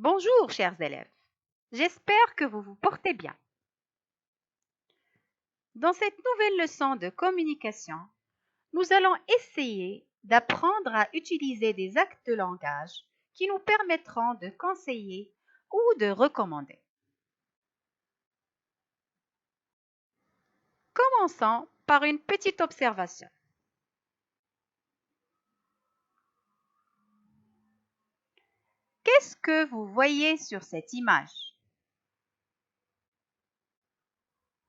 Bonjour, chers élèves. J'espère que vous vous portez bien. Dans cette nouvelle leçon de communication, nous allons essayer d'apprendre à utiliser des actes de langage qui nous permettront de conseiller ou de recommander. Commençons par une petite observation. Qu'est-ce que vous voyez sur cette image?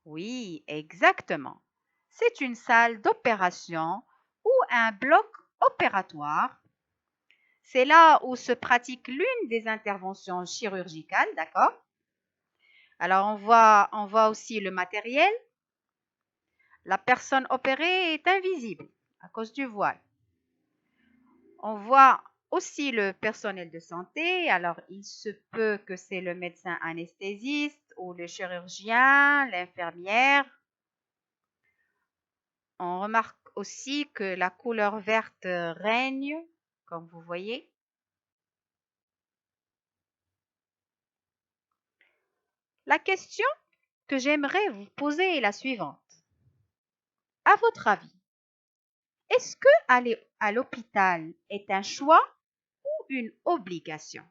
Oui, exactement. C'est une salle d'opération ou un bloc opératoire. C'est là où se pratique l'une des interventions chirurgicales, d'accord? Alors, on voit aussi le matériel. La personne opérée est invisible à cause du voile. On voit aussi le personnel de santé. Alors, il se peut que c'est le médecin anesthésiste ou le chirurgien, l'infirmière. On remarque aussi que la couleur verte règne, comme vous voyez. La question que j'aimerais vous poser est la suivante. À votre avis, est-ce que aller à l'hôpital est un choix ou une obligation?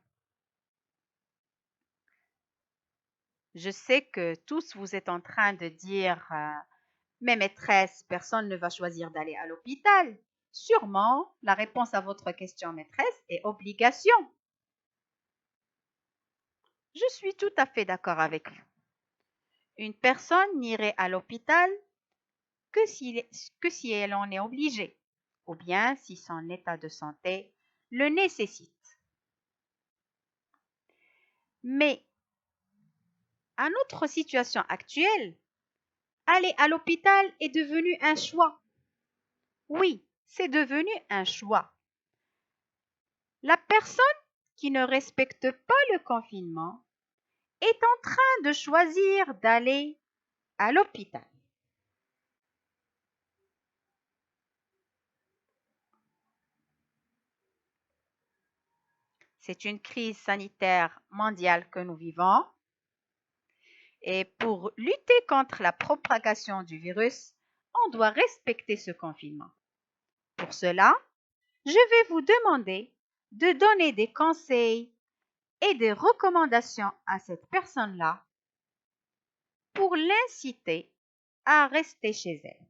Je sais que tous vous êtes en train de dire mais maîtresse, personne ne va choisir d'aller à l'hôpital. Sûrement, la réponse à votre question maîtresse est obligation. Je suis tout à fait d'accord avec vous. Une personne n'irait à l'hôpital que si elle en est obligée, ou bien si son état de santé le nécessite. Mais à notre situation actuelle, aller à l'hôpital est devenu un choix. Oui, c'est devenu un choix. La personne qui ne respecte pas le confinement est en train de choisir d'aller à l'hôpital. C'est une crise sanitaire mondiale que nous vivons. Et pour lutter contre la propagation du virus, on doit respecter ce confinement. Pour cela, je vais vous demander de donner des conseils et des recommandations à cette personne-là pour l'inciter à rester chez elle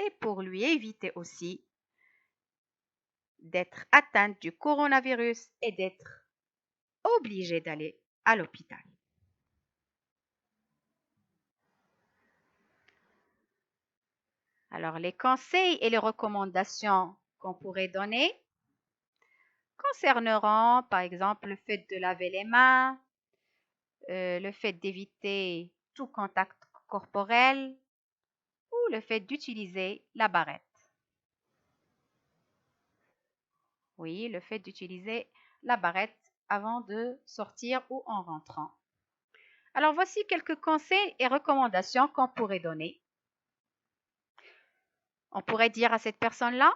et pour lui éviter aussi d'être atteinte du coronavirus et d'être obligée d'aller à l'hôpital. Alors, les conseils et les recommandations qu'on pourrait donner concerneront, par exemple, le fait de laver les mains, le fait d'éviter tout contact corporel ou le fait d'utiliser la barrette. Oui, le fait d'utiliser la barrette avant de sortir ou en rentrant. Alors, voici quelques conseils et recommandations qu'on pourrait donner. On pourrait dire à cette personne-là,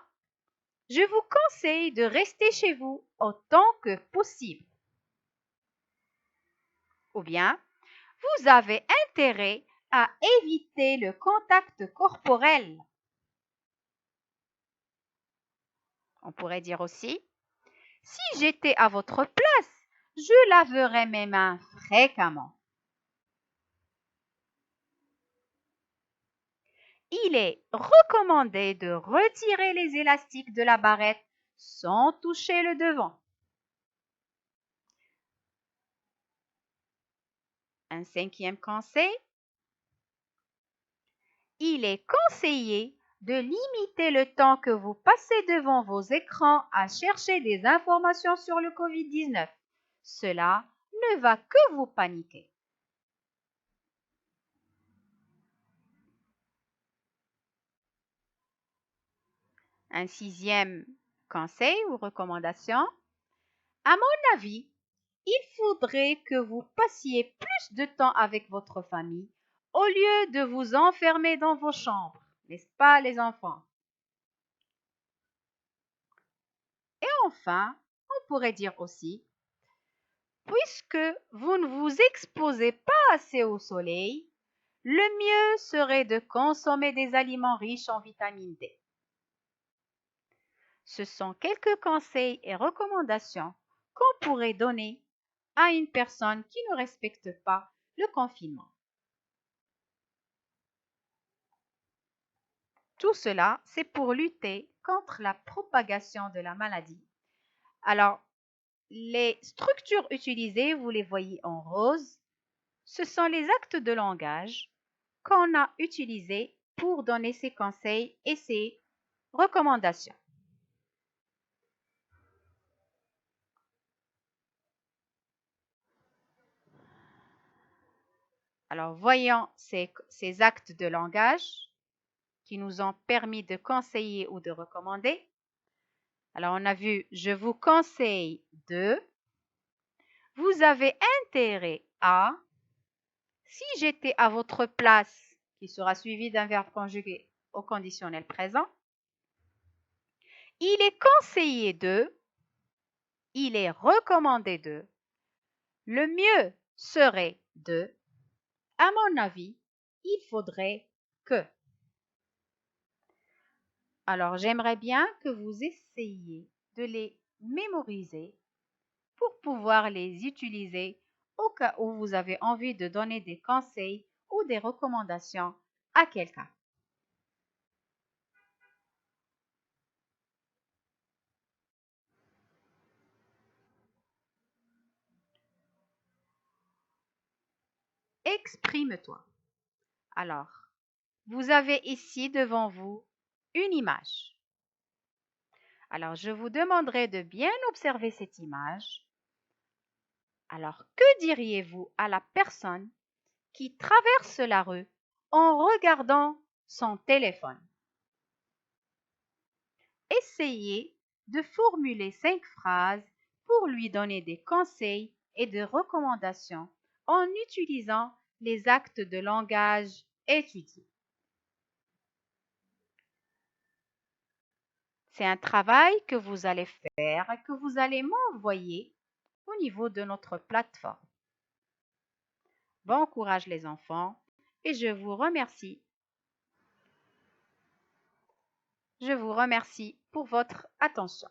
je vous conseille de rester chez vous autant que possible. Ou bien, vous avez intérêt à éviter le contact corporel. On pourrait dire aussi, si j'étais à votre place, je laverais mes mains fréquemment. Il est recommandé de retirer les élastiques de la barrette sans toucher le devant. Un cinquième conseil, il est conseillé de limiter le temps que vous passez devant vos écrans à chercher des informations sur le Covid-19. Cela ne va que vous paniquer. Un sixième conseil ou recommandation, à mon avis, il faudrait que vous passiez plus de temps avec votre famille au lieu de vous enfermer dans vos chambres, n'est-ce pas les enfants? Et enfin, on pourrait dire aussi, puisque vous ne vous exposez pas assez au soleil, le mieux serait de consommer des aliments riches en vitamine D. Ce sont quelques conseils et recommandations qu'on pourrait donner à une personne qui ne respecte pas le confinement. Tout cela, c'est pour lutter contre la propagation de la maladie. Alors, les structures utilisées, vous les voyez en rose, ce sont les actes de langage qu'on a utilisés pour donner ces conseils et ces recommandations. Alors, voyons ces actes de langage qui nous ont permis de conseiller ou de recommander. Alors, on a vu, je vous conseille de, vous avez intérêt à, si j'étais à votre place, qui sera suivi d'un verbe conjugué au conditionnel présent, il est conseillé de, il est recommandé de, le mieux serait de, à mon avis, il faudrait que. Alors, j'aimerais bien que vous essayiez de les mémoriser pour pouvoir les utiliser au cas où vous avez envie de donner des conseils ou des recommandations à quelqu'un. Exprime-toi. Alors, vous avez ici devant vous une image. Alors, je vous demanderai de bien observer cette image. Alors, que diriez-vous à la personne qui traverse la rue en regardant son téléphone? Essayez de formuler 5 phrases pour lui donner des conseils et des recommandations en utilisant les actes de langage étudiés. C'est un travail que vous allez faire et que vous allez m'envoyer au niveau de notre plateforme. Bon courage les enfants et je vous remercie. Je vous remercie pour votre attention.